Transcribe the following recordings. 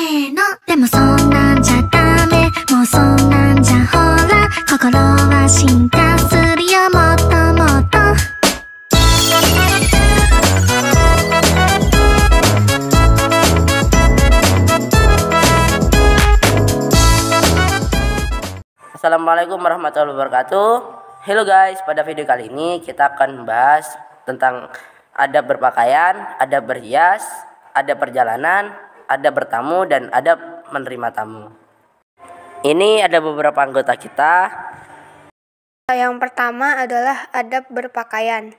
のでもそんなんじゃダメもうそんなんじゃほら心は進化するよもっともっと Assalamualaikum warahmatullahi wabarakatuh. Hello guys, pada video kali ini kita akan membahas tentang adab berpakaian, adab berhias, adab perjalanan, adab bertamu, dan adab menerima tamu. Ini ada beberapa anggota kita. Yang pertama adalah adab berpakaian.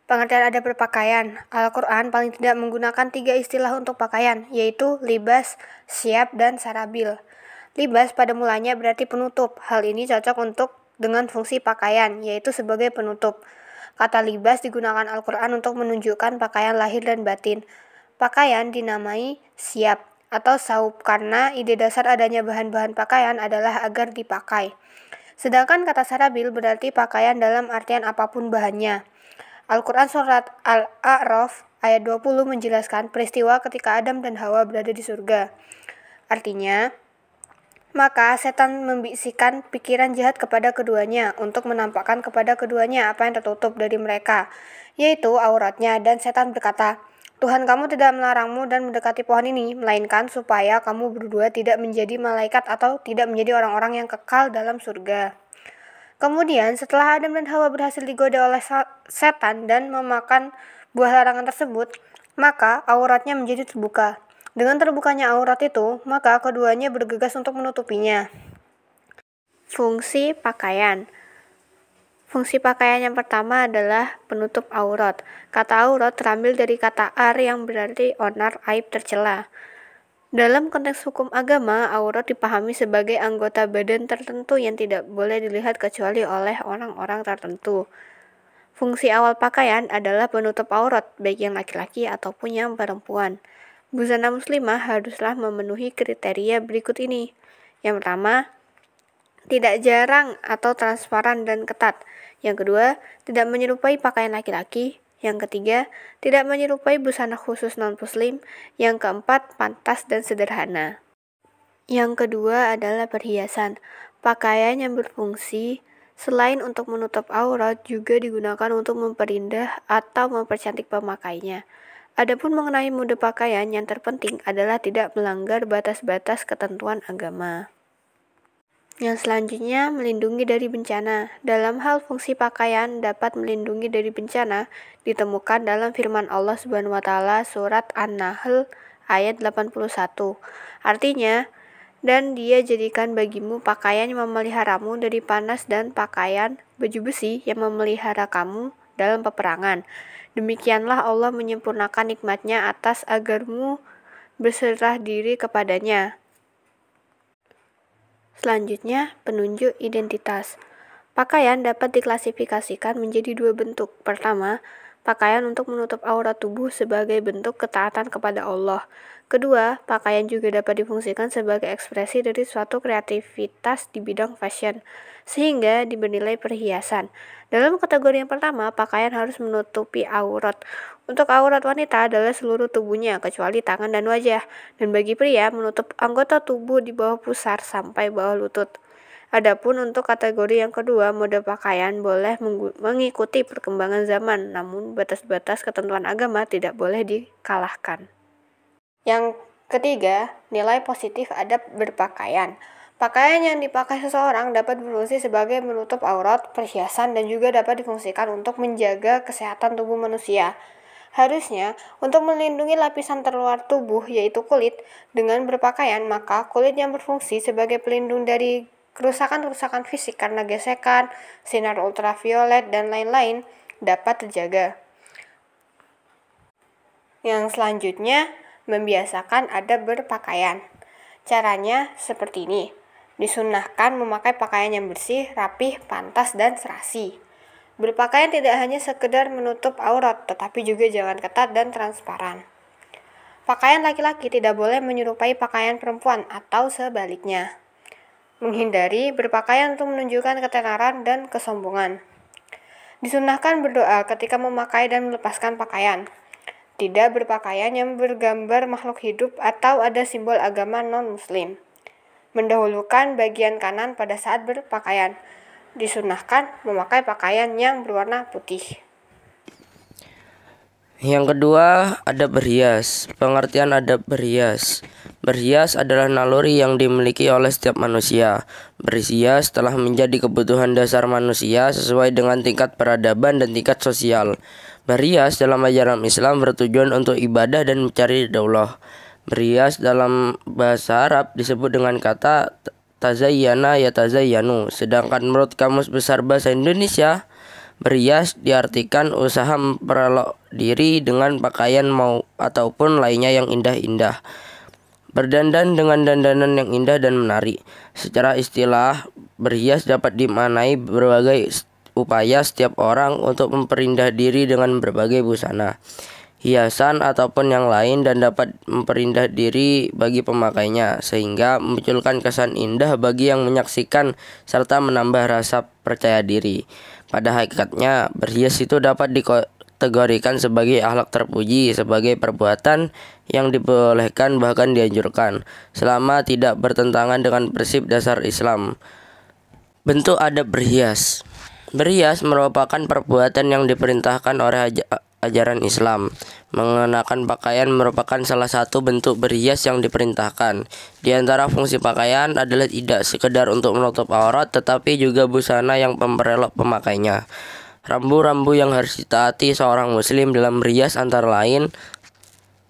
Pengertian adab berpakaian, Al-Quran paling tidak menggunakan 3 istilah untuk pakaian, yaitu libas, syab, dan sarabil. Libas pada mulanya berarti penutup. Hal ini cocok dengan fungsi pakaian, yaitu sebagai penutup. Kata libas digunakan Al-Quran untuk menunjukkan pakaian lahir dan batin. Pakaian dinamai syab atau saub karena ide dasar adanya bahan-bahan pakaian adalah agar dipakai. Sedangkan kata sarabil berarti pakaian dalam artian apapun bahannya. Al-Quran surat Al-A'raf ayat 20 menjelaskan peristiwa ketika Adam dan Hawa berada di surga. Artinya, maka setan membisikkan pikiran jahat kepada keduanya untuk menampakkan kepada keduanya apa yang tertutup dari mereka, yaitu auratnya, dan setan berkata, Tuhan kamu tidak melarangmu dan mendekati pohon ini, melainkan supaya kamu berdua tidak menjadi malaikat atau tidak menjadi orang-orang yang kekal dalam surga. Kemudian setelah Adam dan Hawa berhasil digoda oleh setan dan memakan buah larangan tersebut, maka auratnya menjadi terbuka. Dengan terbukanya aurat itu, maka keduanya bergegas untuk menutupinya. Fungsi pakaian. Fungsi pakaian yang pertama adalah penutup aurat. Kata aurat terambil dari kata ar yang berarti onar, aib, tercela. Dalam konteks hukum agama, aurat dipahami sebagai anggota badan tertentu yang tidak boleh dilihat kecuali oleh orang-orang tertentu. Fungsi awal pakaian adalah penutup aurat, baik yang laki-laki ataupun yang perempuan. Busana muslimah haruslah memenuhi kriteria berikut ini. Yang pertama, tidak jarang atau transparan dan ketat. Yang kedua, tidak menyerupai pakaian laki-laki. Yang ketiga, tidak menyerupai busana khusus non-muslim. Yang keempat, pantas dan sederhana. Yang kedua adalah perhiasan. Pakaian yang berfungsi selain untuk menutup aurat juga digunakan untuk memperindah atau mempercantik pemakainya. Adapun mengenai mode pakaian, yang terpenting adalah tidak melanggar batas-batas ketentuan agama. Yang selanjutnya, melindungi dari bencana. Dalam hal fungsi pakaian dapat melindungi dari bencana ditemukan dalam firman Allah Subhanahu wa taala surat An-Nahl ayat 81. Artinya, dan dia jadikan bagimu pakaian yang memeliharamu dari panas dan pakaian baju besi yang memelihara kamu dalam peperangan. Demikianlah Allah menyempurnakan nikmatnya atas agarmu berserah diri kepadanya. Selanjutnya, penunjuk identitas. Pakaian dapat diklasifikasikan menjadi 2 bentuk. Pertama, pakaian untuk menutup aurat tubuh sebagai bentuk ketaatan kepada Allah. Kedua, pakaian juga dapat difungsikan sebagai ekspresi dari suatu kreativitas di bidang fashion, sehingga bernilai perhiasan. Dalam kategori yang pertama, pakaian harus menutupi aurat. Untuk aurat wanita adalah seluruh tubuhnya, kecuali tangan dan wajah. Dan bagi pria, menutup anggota tubuh di bawah pusar sampai bawah lutut. Adapun untuk kategori yang kedua, mode pakaian boleh mengikuti perkembangan zaman, namun batas-batas ketentuan agama tidak boleh dikalahkan. Yang ketiga, nilai positif adab berpakaian. Pakaian yang dipakai seseorang dapat berfungsi sebagai menutup aurat, perhiasan, dan juga dapat difungsikan untuk menjaga kesehatan tubuh manusia. Harusnya, untuk melindungi lapisan terluar tubuh, yaitu kulit, dengan berpakaian, maka kulit yang berfungsi sebagai pelindung dari kerusakan-kerusakan fisik karena gesekan, sinar ultraviolet, dan lain-lain dapat terjaga. Yang selanjutnya, membiasakan adab berpakaian. Caranya seperti ini. Disunnahkan memakai pakaian yang bersih, rapih, pantas, dan serasi. Berpakaian tidak hanya sekedar menutup aurat, tetapi juga jangan ketat dan transparan. Pakaian laki-laki tidak boleh menyerupai pakaian perempuan atau sebaliknya. Menghindari berpakaian untuk menunjukkan ketenaran dan kesombongan. Disunnahkan berdoa ketika memakai dan melepaskan pakaian. Tidak berpakaian yang bergambar makhluk hidup atau ada simbol agama non-muslim. Mendahulukan bagian kanan pada saat berpakaian. Disunahkan memakai pakaian yang berwarna putih. Yang kedua, adab berhias. Pengertian adab berhias. Berhias adalah naluri yang dimiliki oleh setiap manusia. Berhias telah menjadi kebutuhan dasar manusia sesuai dengan tingkat peradaban dan tingkat sosial. Berhias dalam ajaran Islam bertujuan untuk ibadah dan mencari ridha Allah. Berhias dalam bahasa Arab disebut dengan kata tazayyana yatazayyanu. Sedangkan menurut Kamus Besar Bahasa Indonesia, berhias diartikan usaha memperelok diri dengan pakaian ataupun lainnya yang indah-indah. Berdandan dengan dandanan yang indah dan menarik. Secara istilah, berhias dapat dimaknai berbagai upaya setiap orang untuk memperindah diri dengan berbagai busana, hiasan ataupun yang lain, dan dapat memperindah diri bagi pemakainya sehingga memunculkan kesan indah bagi yang menyaksikan serta menambah rasa percaya diri. Pada hakikatnya, berhias itu dapat dikategorikan sebagai akhlak terpuji, sebagai perbuatan yang dibolehkan bahkan dianjurkan, selama tidak bertentangan dengan prinsip dasar Islam. Bentuk adab berhias. Berhias merupakan perbuatan yang diperintahkan oleh ajaran Islam. Mengenakan pakaian merupakan salah satu bentuk berhias yang diperintahkan. Di antara fungsi pakaian adalah tidak sekedar untuk menutup aurat, tetapi juga busana yang memperelok pemakainya. Rambu-rambu yang harus ditaati seorang muslim dalam berhias antara lain: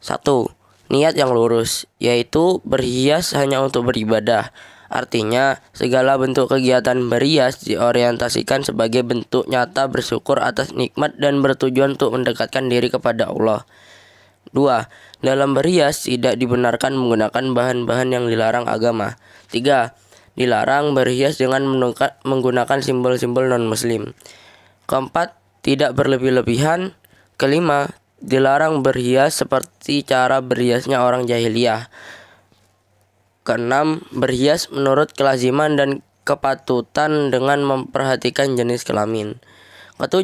1. Niat yang lurus, yaitu berhias hanya untuk beribadah. Artinya, segala bentuk kegiatan berhias diorientasikan sebagai bentuk nyata bersyukur atas nikmat dan bertujuan untuk mendekatkan diri kepada Allah. 2. Dalam berhias tidak dibenarkan menggunakan bahan-bahan yang dilarang agama. 3. Dilarang berhias dengan menggunakan simbol-simbol non-muslim. 4. Tidak berlebih-lebihan. 5. Dilarang berhias seperti cara berhiasnya orang jahiliyah. 6. Berhias menurut kelaziman dan kepatutan dengan memperhatikan jenis kelamin. 7.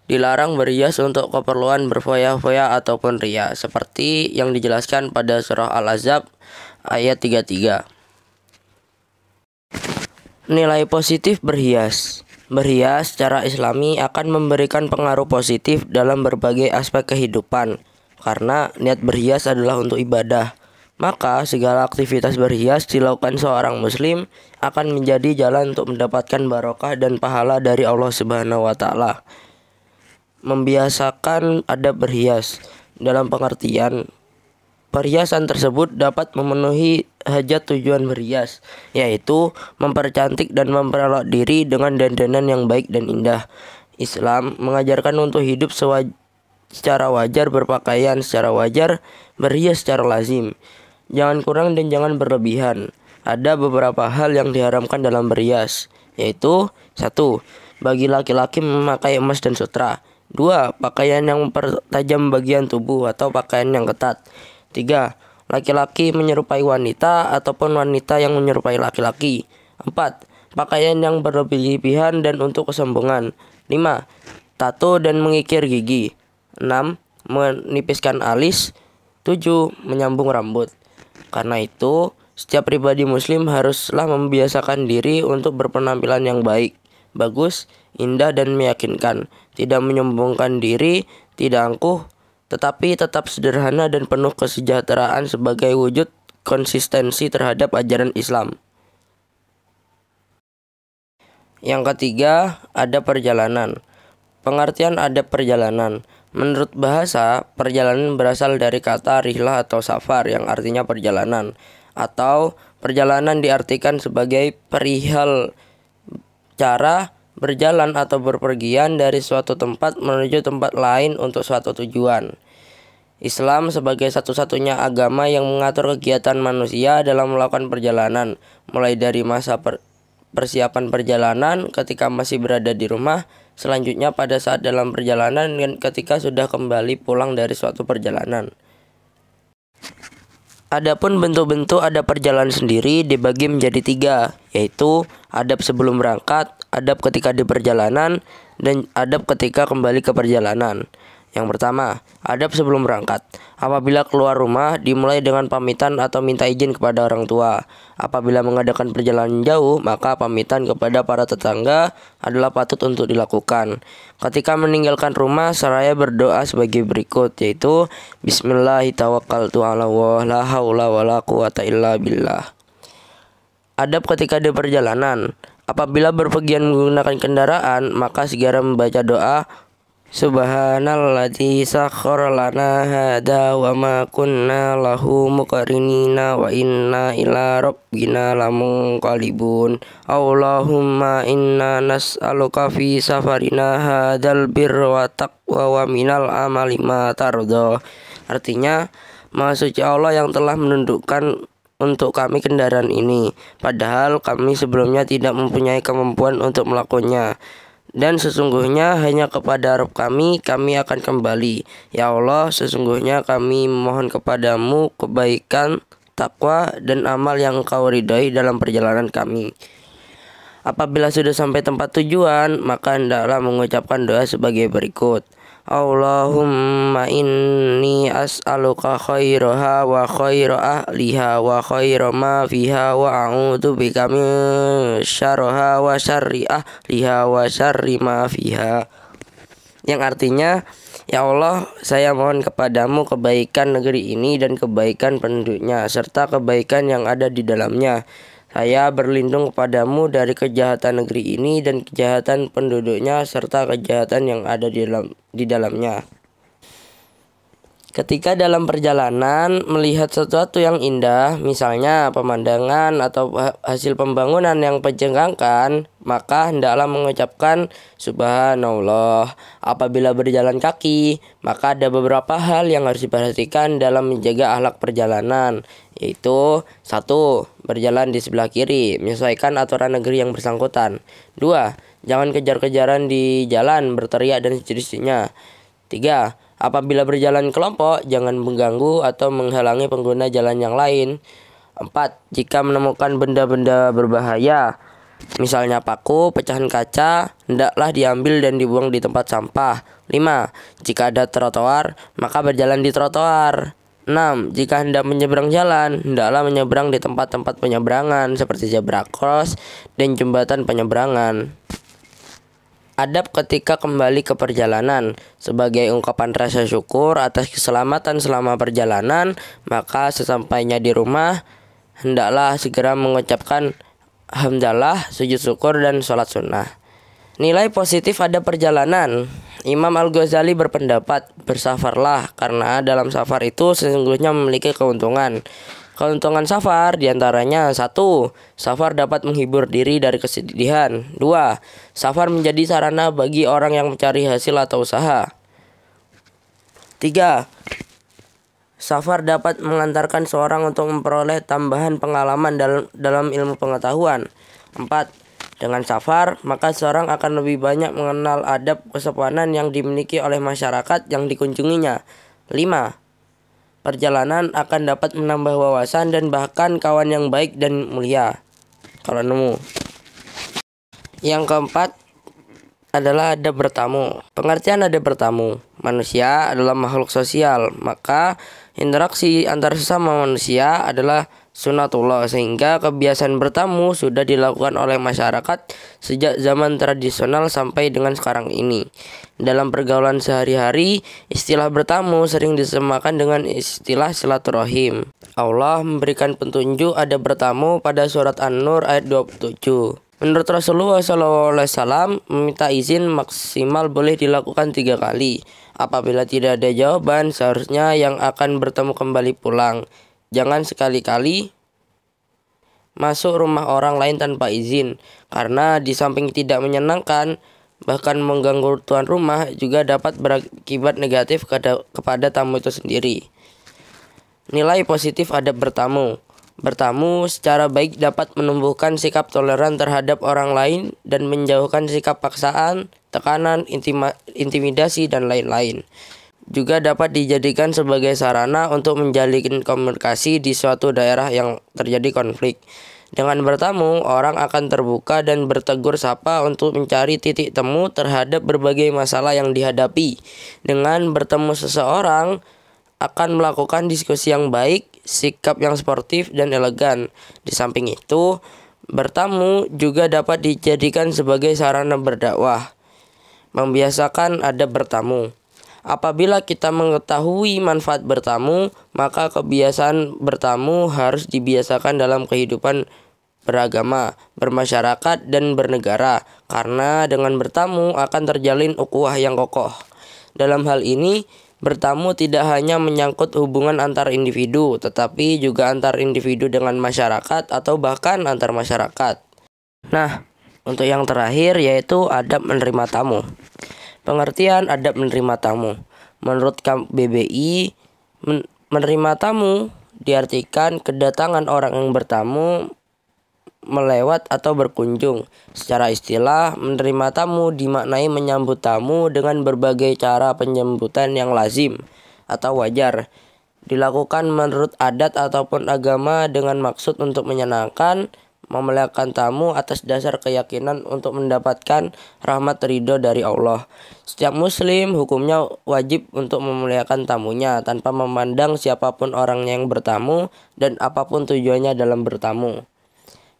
Dilarang berhias untuk keperluan berfoya-foya ataupun ria, seperti yang dijelaskan pada surah Al-Ahzab ayat 33. Nilai positif berhias. Berhias secara Islami akan memberikan pengaruh positif dalam berbagai aspek kehidupan, karena niat berhias adalah untuk ibadah. Maka segala aktivitas berhias dilakukan seorang muslim akan menjadi jalan untuk mendapatkan barokah dan pahala dari Allah Subhanahu wa taala. Membiasakan adab berhias dalam pengertian perhiasan tersebut dapat memenuhi hajat tujuan berhias, yaitu mempercantik dan memperelok diri dengan dandanan yang baik dan indah. Islam mengajarkan untuk hidup secara wajar, berpakaian secara wajar, berhias secara lazim. Jangan kurang dan jangan berlebihan. Ada beberapa hal yang diharamkan dalam berhias, yaitu 1. Bagi laki-laki memakai emas dan sutra. 2. Pakaian yang mempertajam bagian tubuh atau pakaian yang ketat. 3. Laki-laki menyerupai wanita ataupun wanita yang menyerupai laki-laki. 4. Pakaian yang berlebihan dan untuk kesombongan. 5. Tato dan mengikir gigi. 6. Menipiskan alis. 7. Menyambung rambut. Karena itu, setiap pribadi muslim haruslah membiasakan diri untuk berpenampilan yang baik, bagus, indah, dan meyakinkan. Tidak menyombongkan diri, tidak angkuh, tetapi tetap sederhana dan penuh kesejahteraan sebagai wujud konsistensi terhadap ajaran Islam. Yang ketiga, adab perjalanan. Pengertian adab perjalanan. Menurut bahasa, perjalanan berasal dari kata rihlah atau safar yang artinya perjalanan, atau perjalanan diartikan sebagai perihal cara berjalan atau berpergian dari suatu tempat menuju tempat lain untuk suatu tujuan. Islam sebagai satu-satunya agama yang mengatur kegiatan manusia dalam melakukan perjalanan, mulai dari masa persiapan perjalanan ketika masih berada di rumah, selanjutnya pada saat dalam perjalanan, dan ketika sudah kembali pulang dari suatu perjalanan. Adapun bentuk-bentuk adab perjalanan sendiri dibagi menjadi 3, yaitu adab sebelum berangkat, adab ketika di perjalanan, dan adab ketika kembali ke perjalanan. Yang pertama, adab sebelum berangkat. Apabila keluar rumah, dimulai dengan pamitan atau minta izin kepada orang tua. Apabila mengadakan perjalanan jauh, maka pamitan kepada para tetangga adalah patut untuk dilakukan. Ketika meninggalkan rumah, seraya berdoa sebagai berikut, yaitu Bismillahirrahmanirrahim, la haula wala quwata illa billah. Adab ketika di perjalanan. Apabila berpergian menggunakan kendaraan, maka segera membaca doa Subhanalladzi sakhkhara lana hada wa ma kunna lahu muqrinina wa inna ila rabbina lamunqalibun. Allahumma inna nas'aluka fi safarina hadzal birra wa taqwa wa minal amali ma tarda. Artinya, Maha Suci Allah yang telah menundukkan untuk kami kendaraan ini, padahal kami sebelumnya tidak mempunyai kemampuan untuk melakukannya. Dan sesungguhnya hanya kepada Rabb kami akan kembali. Ya Allah, sesungguhnya kami memohon kepadamu kebaikan, takwa, dan amal yang Engkau ridhai dalam perjalanan kami. Apabila sudah sampai tempat tujuan, maka hendaklah mengucapkan doa sebagai berikut. Allahumma inni as'aluka khairaha wa khaira ahliha wa khaira ma fiha wa a'udzu bika min syarriha wa syarri ahliha wa syarri ma fiha. Yang artinya, ya Allah, saya mohon kepadamu kebaikan negeri ini dan kebaikan penduduknya serta kebaikan yang ada di dalamnya. Saya berlindung kepadamu dari kejahatan negeri ini dan kejahatan penduduknya serta kejahatan yang ada di dalamnya. Ketika dalam perjalanan melihat sesuatu yang indah, misalnya pemandangan atau hasil pembangunan yang mencengangkan, maka hendaklah mengucapkan Subhanallah. Apabila berjalan kaki, maka ada beberapa hal yang harus diperhatikan dalam menjaga akhlak perjalanan, yaitu 1. Berjalan di sebelah kiri, menyesuaikan aturan negeri yang bersangkutan. 2. Jangan kejar-kejaran di jalan, berteriak dan sejenisnya. 3. Apabila berjalan kelompok, jangan mengganggu atau menghalangi pengguna jalan yang lain. 4. Jika menemukan benda-benda berbahaya, misalnya paku, pecahan kaca, hendaklah diambil dan dibuang di tempat sampah. 5. Jika ada trotoar, maka berjalan di trotoar. 6. Jika hendak menyeberang jalan, hendaklah menyeberang di tempat-tempat penyeberangan seperti zebra cross dan jembatan penyeberangan. Adab ketika kembali ke perjalanan. Sebagai ungkapan rasa syukur atas keselamatan selama perjalanan, maka sesampainya di rumah, hendaklah segera mengucapkan hamdalah, sujud syukur, dan sholat sunnah. Nilai positif adab perjalanan. Imam Al-Ghazali berpendapat, bersafarlah karena dalam safar itu sesungguhnya memiliki keuntungan. Keuntungan safar diantaranya 1. Safar dapat menghibur diri dari kesedihan. 2. Safar menjadi sarana bagi orang yang mencari hasil atau usaha. 3. Safar dapat mengantarkan seorang untuk memperoleh tambahan pengalaman dalam ilmu pengetahuan. 4. Dengan safar, maka seorang akan lebih banyak mengenal adab kesopanan yang dimiliki oleh masyarakat yang dikunjunginya. 5. Perjalanan akan dapat menambah wawasan dan bahkan kawan yang baik dan mulia kalau nemu. Yang keempat adalah adab bertamu. Pengertian adab bertamu. Manusia adalah makhluk sosial, maka interaksi antar sesama manusia adalah sunatullah, sehingga kebiasaan bertamu sudah dilakukan oleh masyarakat sejak zaman tradisional sampai dengan sekarang ini. Dalam pergaulan sehari-hari, istilah bertamu sering disemakan dengan istilah silaturahim. Allah memberikan petunjuk adab bertamu pada surat An-Nur ayat 27. Menurut Rasulullah SAW, meminta izin maksimal boleh dilakukan 3 kali. Apabila tidak ada jawaban, seharusnya yang akan bertemu kembali pulang. Jangan sekali-kali masuk rumah orang lain tanpa izin, karena di samping tidak menyenangkan, bahkan mengganggu tuan rumah juga dapat berakibat negatif kepada tamu itu sendiri. Nilai positif adab bertamu. Bertamu secara baik dapat menumbuhkan sikap toleran terhadap orang lain dan menjauhkan sikap paksaan, tekanan, intimidasi, dan lain-lain. Juga dapat dijadikan sebagai sarana untuk menjalin komunikasi di suatu daerah yang terjadi konflik. Dengan bertamu, orang akan terbuka dan bertegur sapa untuk mencari titik temu terhadap berbagai masalah yang dihadapi. Dengan bertemu seseorang, akan melakukan diskusi yang baik, sikap yang sportif dan elegan. Di samping itu, bertamu juga dapat dijadikan sebagai sarana berdakwah. Membiasakan adab bertamu. Apabila kita mengetahui manfaat bertamu, maka kebiasaan bertamu harus dibiasakan dalam kehidupan beragama, bermasyarakat, dan bernegara. Karena dengan bertamu akan terjalin ukhuwah yang kokoh. Dalam hal ini, bertamu tidak hanya menyangkut hubungan antar individu, tetapi juga antar individu dengan masyarakat atau bahkan antar masyarakat. Nah, untuk yang terakhir yaitu adab menerima tamu. Pengertian adab menerima tamu. Menurut KBBI, menerima tamu diartikan kedatangan orang yang bertamu melewat atau berkunjung. Secara istilah, menerima tamu dimaknai menyambut tamu dengan berbagai cara penyambutan yang lazim atau wajar, dilakukan menurut adat ataupun agama dengan maksud untuk menyenangkan, memuliakan tamu atas dasar keyakinan untuk mendapatkan rahmat ridho dari Allah. Setiap muslim hukumnya wajib untuk memuliakan tamunya tanpa memandang siapapun orang yang bertamu dan apapun tujuannya dalam bertamu.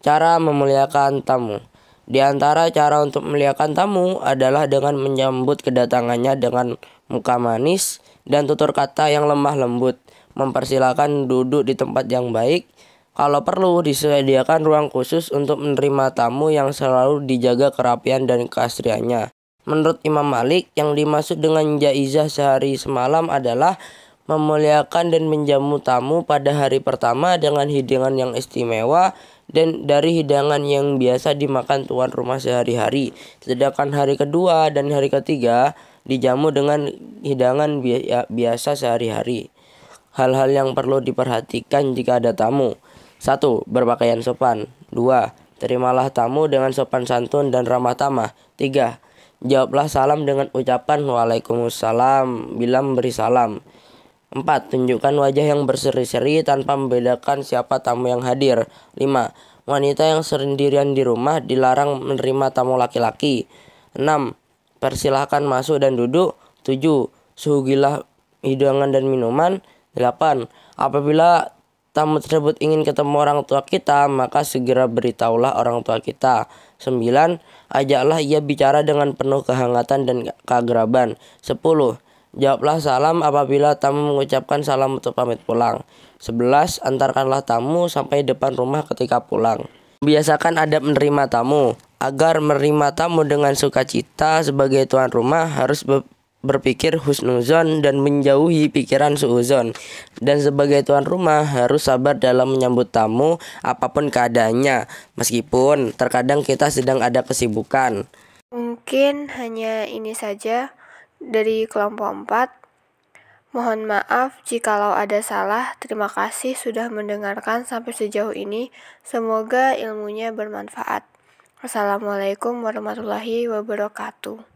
Cara memuliakan tamu. Di antara cara untuk memuliakan tamu adalah dengan menyambut kedatangannya dengan muka manis dan tutur kata yang lemah lembut, mempersilahkan duduk di tempat yang baik. Kalau perlu, disediakan ruang khusus untuk menerima tamu yang selalu dijaga kerapian dan keasriannya. Menurut Imam Malik, yang dimaksud dengan jaizah sehari semalam adalah memuliakan dan menjamu tamu pada hari pertama dengan hidangan yang istimewa dan dari hidangan yang biasa dimakan tuan rumah sehari-hari. Sedangkan hari kedua dan hari ketiga dijamu dengan hidangan biasa sehari-hari. Hal-hal yang perlu diperhatikan jika ada tamu. 1. Berpakaian sopan. 2. Terimalah tamu dengan sopan santun dan ramah tamah. 3. Jawablah salam dengan ucapan Waalaikumsalam bila memberi salam. 4. Tunjukkan wajah yang berseri-seri tanpa membedakan siapa tamu yang hadir. 5. Wanita yang sendirian di rumah dilarang menerima tamu laki-laki. 6. Persilahkan masuk dan duduk. 7. Suguhilah hidangan dan minuman. 8. Apabila tamu tersebut ingin ketemu orang tua kita, maka segera beritahulah orang tua kita. 9. Ajaklah ia bicara dengan penuh kehangatan dan keakraban. 10. Jawablah salam apabila tamu mengucapkan salam untuk pamit pulang. 11. Antarkanlah tamu sampai depan rumah ketika pulang. Biasakan adab menerima tamu. Agar menerima tamu dengan sukacita sebagai tuan rumah harus berpikir husnuzon dan menjauhi pikiran suuzon. Dan sebagai tuan rumah harus sabar dalam menyambut tamu apapun keadaannya, meskipun terkadang kita sedang ada kesibukan. Mungkin hanya ini saja dari kelompok 4. Mohon maaf jikalau ada salah. Terima kasih sudah mendengarkan sampai sejauh ini. Semoga ilmunya bermanfaat. Wassalamualaikum warahmatullahi wabarakatuh.